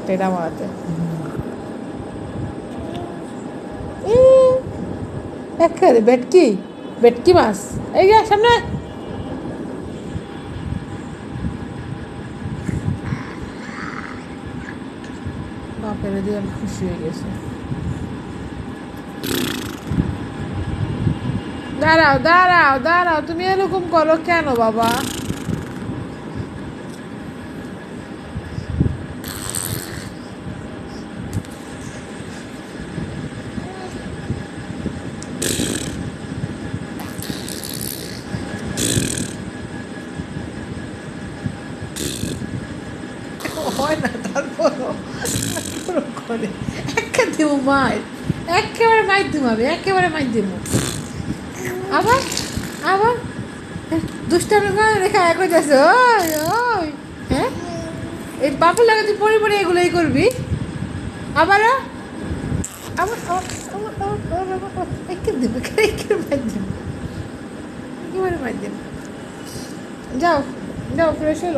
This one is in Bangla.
একটা এটা আমার হাতে একেবারে ভেটকি ভেটকি মাছ এই যে সামনে বাপের দিয়ে আমি খুশি হয়ে গেছে দাঁড়াও দাঁড়াও দাঁড়াও তুমি এরকম করো কেন বাবা হয় না তারপরও করে একে দিব মায়ের একেবারে মাইর দিব আমি একেবারে মাইর দিব আবার আবার দুষ্টামি করে রেখা এক যাচ্ছে ওই ওই হ্যাঁ এই বাপুর লাগে তুই পরে পরে এগুলোই করবি আবারও আবার একে দিব একে মাইর দিব একেবারে মাইর দিব যাও যাও ফ্রেশ হলো